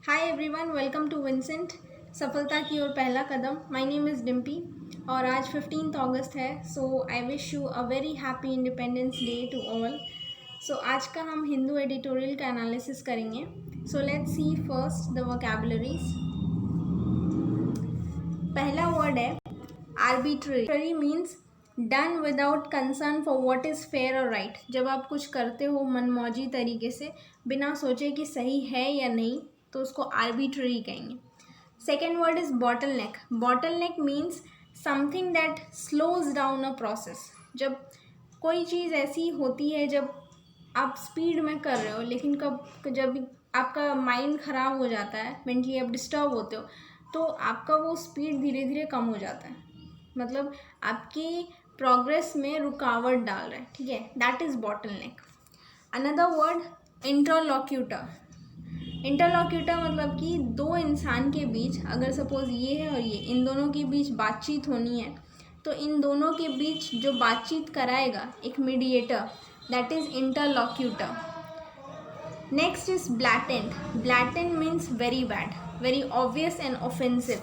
Hi everyone, welcome to Vincent. सफलता की ओर पहला कदम। माय नेम इज़ डिम्पी और आज 15 अगस्त है। So I wish you a very happy Independence Day to all. So आज का हम हिंदू एडिटोरियल का एनालिसिस करेंगे। So let's see first the vocabularies. पहला वर्ड है arbitrary. Arbitrary means done without concern for what is fair और right. जब आप कुछ करते हो मनमौजी तरीके से, बिना सोचे कि सही है या नहीं, तो उसको आर्बिट्ररी कहेंगे। Second word is bottle neck. Bottle neck means something that slows down a process. जब कोई चीज़ ऐसी होती है, जब आप स्पीड में कर रहे हो लेकिन जब आपका माइंड ख़राब हो जाता है, मेंटली आप डिस्टर्ब होते हो, तो आपका वो स्पीड धीरे धीरे कम हो जाता है। मतलब आपकी प्रोग्रेस में रुकावट डाल रहा है। ठीक है, that is bottleneck. Another word interlocutor. Interlocutor मतलब कि दो इंसान के बीच, अगर सपोज ये है और ये, इन दोनों के बीच बातचीत होनी है, तो इन दोनों के बीच जो बातचीत कराएगा एक mediator, that is interlocutor. Next is blatant. Blatant means very bad, very obvious and offensive,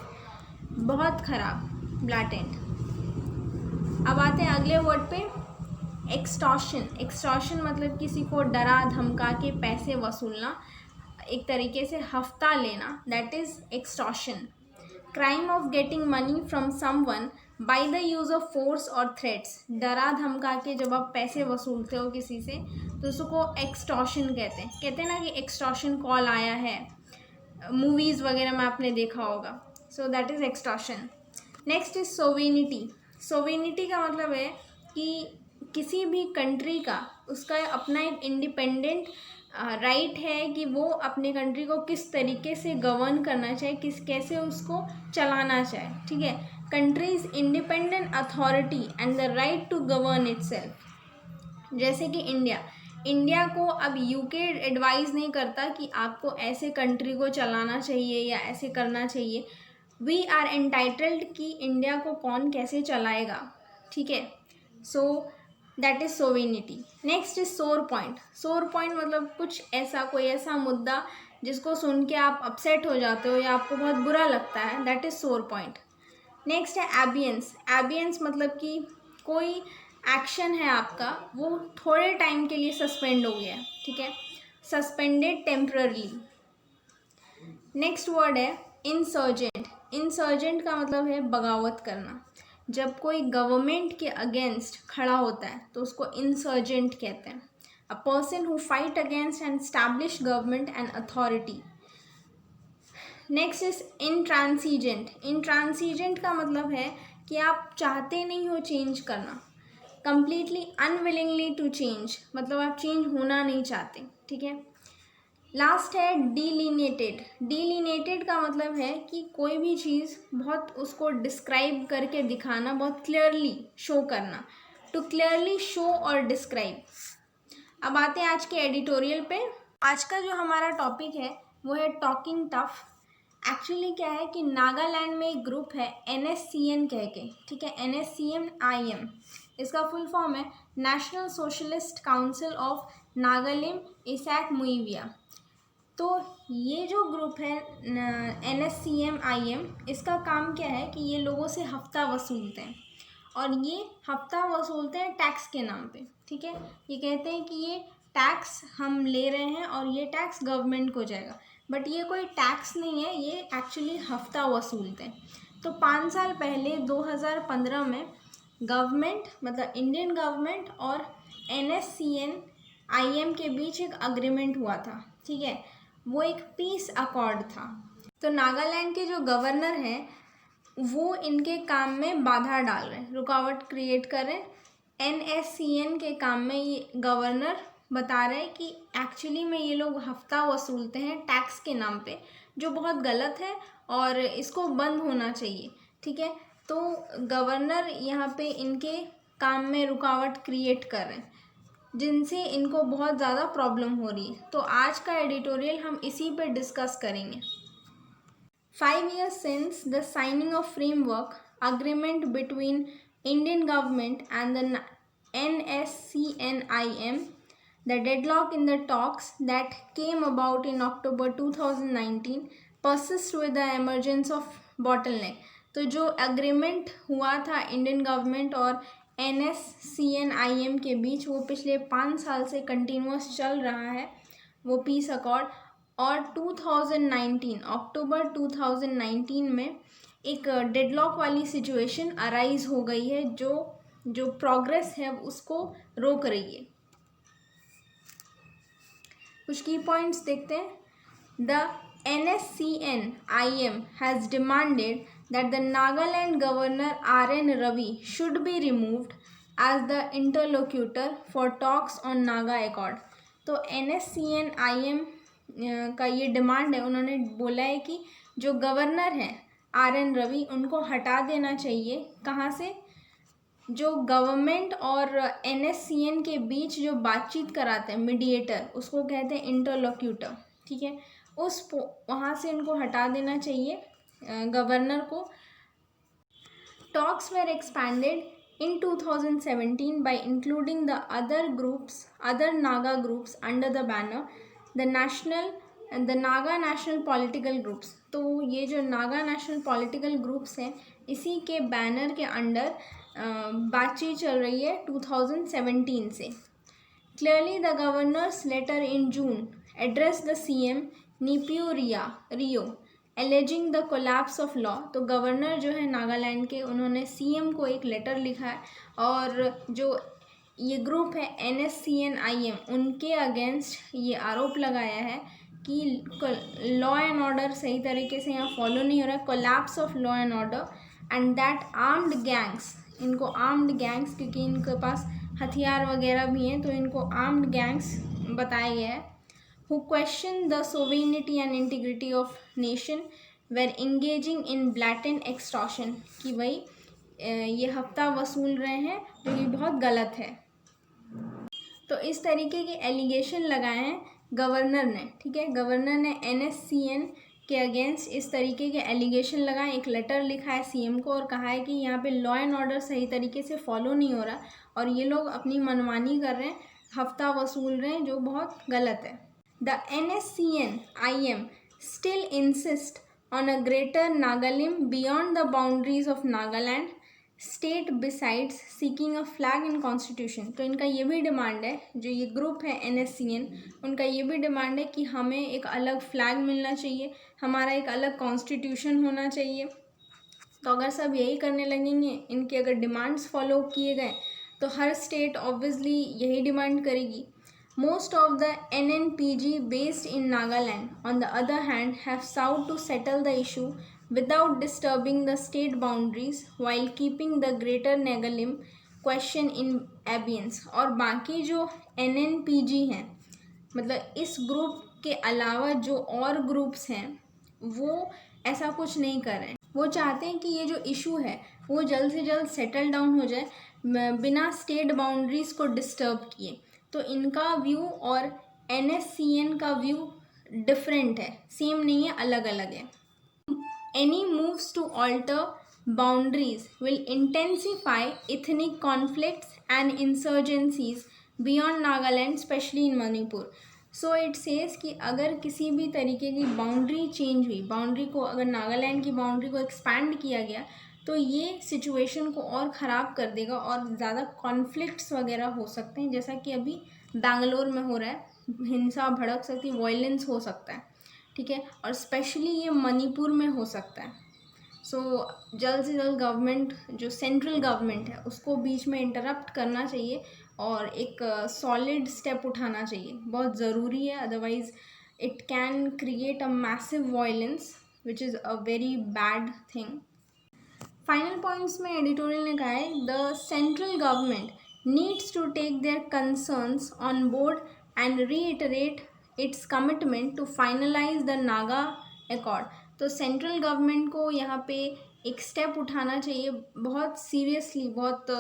बहुत खराब, ब्लैटेंट। अब आते हैं अगले वर्ड पे, एक्सटॉर्शन। एक्सटॉर्शन मतलब किसी को डरा धमका के पैसे वसूलना, एक तरीके से हफ्ता लेना, that is extortion. Crime of getting money from someone by the use of force और थ्रेट्स। डरा धमका के जब आप पैसे वसूलते हो किसी से, तो उसको एक्सटॉर्शन कहते हैं ना कि एक्सटॉर्शन कॉल आया है, मूवीज़ वगैरह में आपने देखा होगा। So that is extortion. Next is sovereignty. Sovereignty का मतलब है कि किसी भी कंट्री का, उसका अपना एक इंडिपेंडेंट राइट है कि वो अपने कंट्री को किस तरीके से गवर्न करना चाहे, कैसे उसको चलाना चाहे। ठीक है, countries independent authority and the right to govern itself. जैसे कि इंडिया को अब यूके एडवाइज़ नहीं करता कि आपको ऐसे कंट्री को चलाना चाहिए या ऐसे करना चाहिए। वी आर एंटाइटल्ड कि इंडिया को कौन कैसे चलाएगा। ठीक है, so that is sovereignty. Next is सोर पॉइंट। सोर पॉइंट मतलब कुछ ऐसा, कोई ऐसा मुद्दा जिसको सुन के आप अपसेट हो जाते हो या आपको बहुत बुरा लगता है, दैट इज़ सोर पॉइंट। नेक्स्ट है एबियंस। एबियंस मतलब कि कोई एक्शन है आपका, वो थोड़े टाइम के लिए सस्पेंड हो गया है। ठीक है, सस्पेंडेड टेम्पररली। नेक्स्ट वर्ड है इंसर्जेंट। इंसर्जेंट का मतलब है बगावत करना। जब कोई गवर्नमेंट के अगेंस्ट खड़ा होता है तो उसको इंसर्जेंट कहते हैं। A person who fight against an establish government and authority. Next is intransigent. Intransigent का मतलब है कि आप चाहते नहीं हो चेंज करना, कंप्लीटली अनविलिंगली टू चेंज, मतलब आप चेंज होना नहीं चाहते। ठीक है, लास्ट है डिलिनेटेड। डिलिनेटेड का मतलब है कि कोई भी चीज़ बहुत उसको डिस्क्राइब करके दिखाना, बहुत क्लियरली शो करना, टू क्लियरली शो और डिस्क्राइब। अब आते हैं आज के एडिटोरियल पे। आज का जो हमारा टॉपिक है वो है टॉकिंग टफ। एक्चुअली क्या है कि नागालैंड में एक ग्रुप है NSCN कह के। ठीक है, NSCN-IM, इसका फुल फॉर्म है National Socialist Council of Nagalim Isak Muivah. तो ये जो ग्रुप है NSCN-IM, इसका काम क्या है कि ये लोगों से हफ्ता वसूलते हैं, और ये हफ्ता वसूलते हैं टैक्स के नाम पे। ठीक है, ये कहते हैं कि ये टैक्स हम ले रहे हैं और ये टैक्स गवर्नमेंट को जाएगा, बट ये कोई टैक्स नहीं है, ये एक्चुअली हफ्ता वसूलते हैं। तो 5 साल पहले 2015 में गवर्नमेंट, मतलब इंडियन गवर्नमेंट और NSCN-IM के बीच एक अग्रीमेंट हुआ था। ठीक है, वो एक पीस अकॉर्ड था। तो नागालैंड के जो गवर्नर हैं वो इनके काम में बाधा डाल रहे हैं, रुकावट क्रिएट कर रहे हैं। NSCN के काम में ये गवर्नर बता रहे हैं कि एक्चुअली में ये लोग हफ्ता वसूलते हैं टैक्स के नाम पे, जो बहुत गलत है और इसको बंद होना चाहिए। ठीक है, तो गवर्नर यहाँ पे इनके काम में रुकावट क्रिएट कर रहे हैं, जिनसे इनको बहुत ज़्यादा प्रॉब्लम हो रही है। तो आज का एडिटोरियल हम इसी पे डिस्कस करेंगे। 5 years since the signing of framework agreement between Indian government and the NSCN-IM, The deadlock in the talks that came about in October 2019 persists with the emergence of bottleneck. तो जो agreement हुआ था Indian government और NSCN-IM के बीच, वो पिछले 5 साल से कंटिन्यूस चल रहा है, वो पीस अकॉर्ड। और 2019 अक्टूबर 2019 में एक डेडलॉक वाली सिचुएशन अराइज हो गई है जो प्रोग्रेस है उसको रोक रही है। कुछ की पॉइंट्स देखते हैं। The NSCN-IM has demanded that the Nagaland governor RN Ravi should be removed as the interlocutor for talks on Naga accord. तो NSCN-IM का ये डिमांड है, उन्होंने बोला है कि जो गवर्नर हैं RN रवि, उनको हटा देना चाहिए। कहाँ से? जो गवर्नमेंट और NSCN के बीच जो बातचीत कराते हैं मीडिएटर, उसको कहते हैं इंटरलोक्यूटर, ठीक है। वहाँ से इनको हटा देना चाहिए गवर्नर को। Talks were expanded in 2017 by including the other Naga groups under the banner the Naga National Political Groups। तो ये जो नागा नेशनल पॉलिटिकल ग्रुप्स हैं, इसी के बैनर के अंडर बातचीत चल रही है 2017 से। Clearly the governor's letter in June address the CM Neiphiu Rio alleging the collapse of law. तो गवर्नर जो है नागालैंड के, उन्होंने CM को एक लेटर लिखा है और जो ये ग्रुप है NSCN-IM, उनके अगेंस्ट ये आरोप लगाया है कि लॉ एंड ऑर्डर सही तरीके से यहाँ फॉलो नहीं हो रहा है, collapse of law and order, and that armed gangs, इनको आर्म्ड गैंग्स, क्योंकि इनके पास हथियार वगैरह भी हैं, तो इनको आर्म्ड गैंग्स बताया गया है, who question the sovereignty and integrity of nation were engaging in blatant extortion, कि भाई ये हफ्ता वसूल रहे हैं, जो कि बहुत गलत है। तो इस तरीके के एलिगेशन लगाए हैं गवर्नर ने, ठीक है। गवर्नर ने NSCN के अगेंस्ट इस तरीके के एलिगेशन लगाए, एक लेटर लिखा है CM को और कहा है कि यहाँ पे लॉ एंड ऑर्डर सही तरीके से फॉलो नहीं हो रहा और ये लोग अपनी मनमानी कर रहे हैं, हफ्ता वसूल रहे हैं, जो बहुत गलत है। The NSCN-IM still insist on a greater Nagalim beyond the boundaries of Nagaland state besides seeking a flag in constitution। तो इनका ये भी डिमांड है, जो ये ग्रुप है NSCN, उनका ये भी डिमांड है कि हमें एक अलग फ्लैग मिलना चाहिए, हमारा एक अलग कॉन्स्टिट्यूशन होना चाहिए। तो अगर सब यही करने लगेंगे, इनके अगर डिमांड्स फॉलो किए गए, तो हर स्टेट ऑब्वियसली यही डिमांड करेगी। Most of the NNPG based in Nagaland, on the other hand, have sought to settle the issue without disturbing the state boundaries while keeping the Greater Nagalim question in abeyance। और बाकी जो NNPG हैं, मतलब इस group के अलावा जो और ग्रुप्स हैं, वो ऐसा कुछ नहीं कर रहे हैं। वो चाहते हैं कि ये जो इशू है वो जल्द से जल्द सेटल डाउन हो जाए बिना स्टेट बाउंड्रीज़ को डिस्टर्ब किए। तो इनका व्यू और NSCN का व्यू डिफरेंट है, सेम नहीं है, अलग अलग है। Any moves to alter boundaries will intensify ethnic conflicts and insurgencies beyond Nagaland, especially in Manipur. So it says कि अगर किसी भी तरीके की बाउंड्री चेंज हुई, बाउंड्री को अगर नागालैंड की बाउंड्री को एक्सपैंड किया गया, तो ये सिचुएशन को और ख़राब कर देगा और ज़्यादा कॉन्फ्लिक्ट्स वगैरह हो सकते हैं, जैसा कि अभी बेंगलोर में हो रहा है। हिंसा भड़क सकती है, वायलेंस हो सकता है, ठीक है, और स्पेशली ये मणिपुर में हो सकता है। सो जल्द से जल्द गवर्नमेंट, जो सेंट्रल गवर्नमेंट है, उसको बीच में इंटरप्ट करना चाहिए और एक सॉलिड स्टेप उठाना चाहिए, बहुत ज़रूरी है। Otherwise it can create a massive violence which is a very bad thing. Final points में एडिटोरियल ने कहा है, the central government needs to take their concerns on board and reiterate its commitment to finalise the Naga accord. तो central government को यहाँ पे एक step उठाना चाहिए, बहुत सीरियसली, बहुत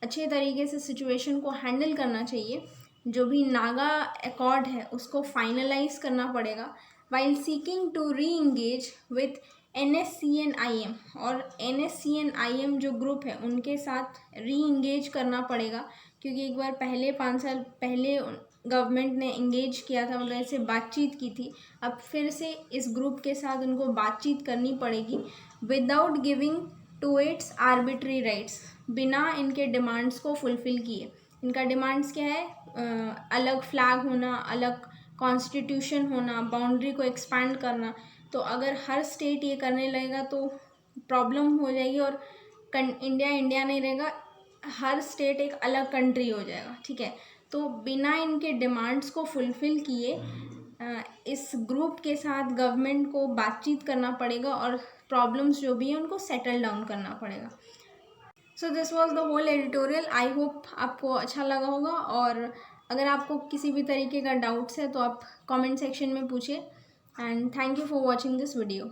अच्छे तरीके से सिचुएशन को हैंडल करना चाहिए। जो भी नागा एकॉर्ड है उसको फाइनलाइज करना पड़ेगा, while seeking to reengage with NSCN-IM, और NSCN-IM जो ग्रुप है उनके साथ री इंगेज करना पड़ेगा, क्योंकि एक बार पहले 5 साल पहले गवर्नमेंट ने इंगेज किया था, मतलब इससे बातचीत की थी, अब फिर से इस ग्रुप के साथ उनको बातचीत करनी पड़ेगी without giving to its arbitrary rights, बिना इनके डिमांड्स को फुलफ़िल किए। इनका डिमांड्स क्या है? अलग फ्लैग होना, अलग कॉन्स्टिट्यूशन होना, बाउंड्री को एक्सपैंड करना। तो अगर हर स्टेट ये करने लगेगा तो प्रॉब्लम हो जाएगी और इंडिया इंडिया नहीं रहेगा, हर स्टेट एक अलग कंट्री हो जाएगा, ठीक है। तो बिना इनके डिमांड्स को फुलफ़िल किए इस ग्रुप के साथ गवर्नमेंट को बातचीत करना पड़ेगा और प्रॉब्लम्स जो भी हैं उनको सेटल डाउन करना पड़ेगा। So this was the whole editorial. I hope आपको अच्छा लगा होगा, और अगर आपको किसी भी तरीके का डाउट्स है तो आप कमेंट सेक्शन में पूछिए। And thank you for watching this video.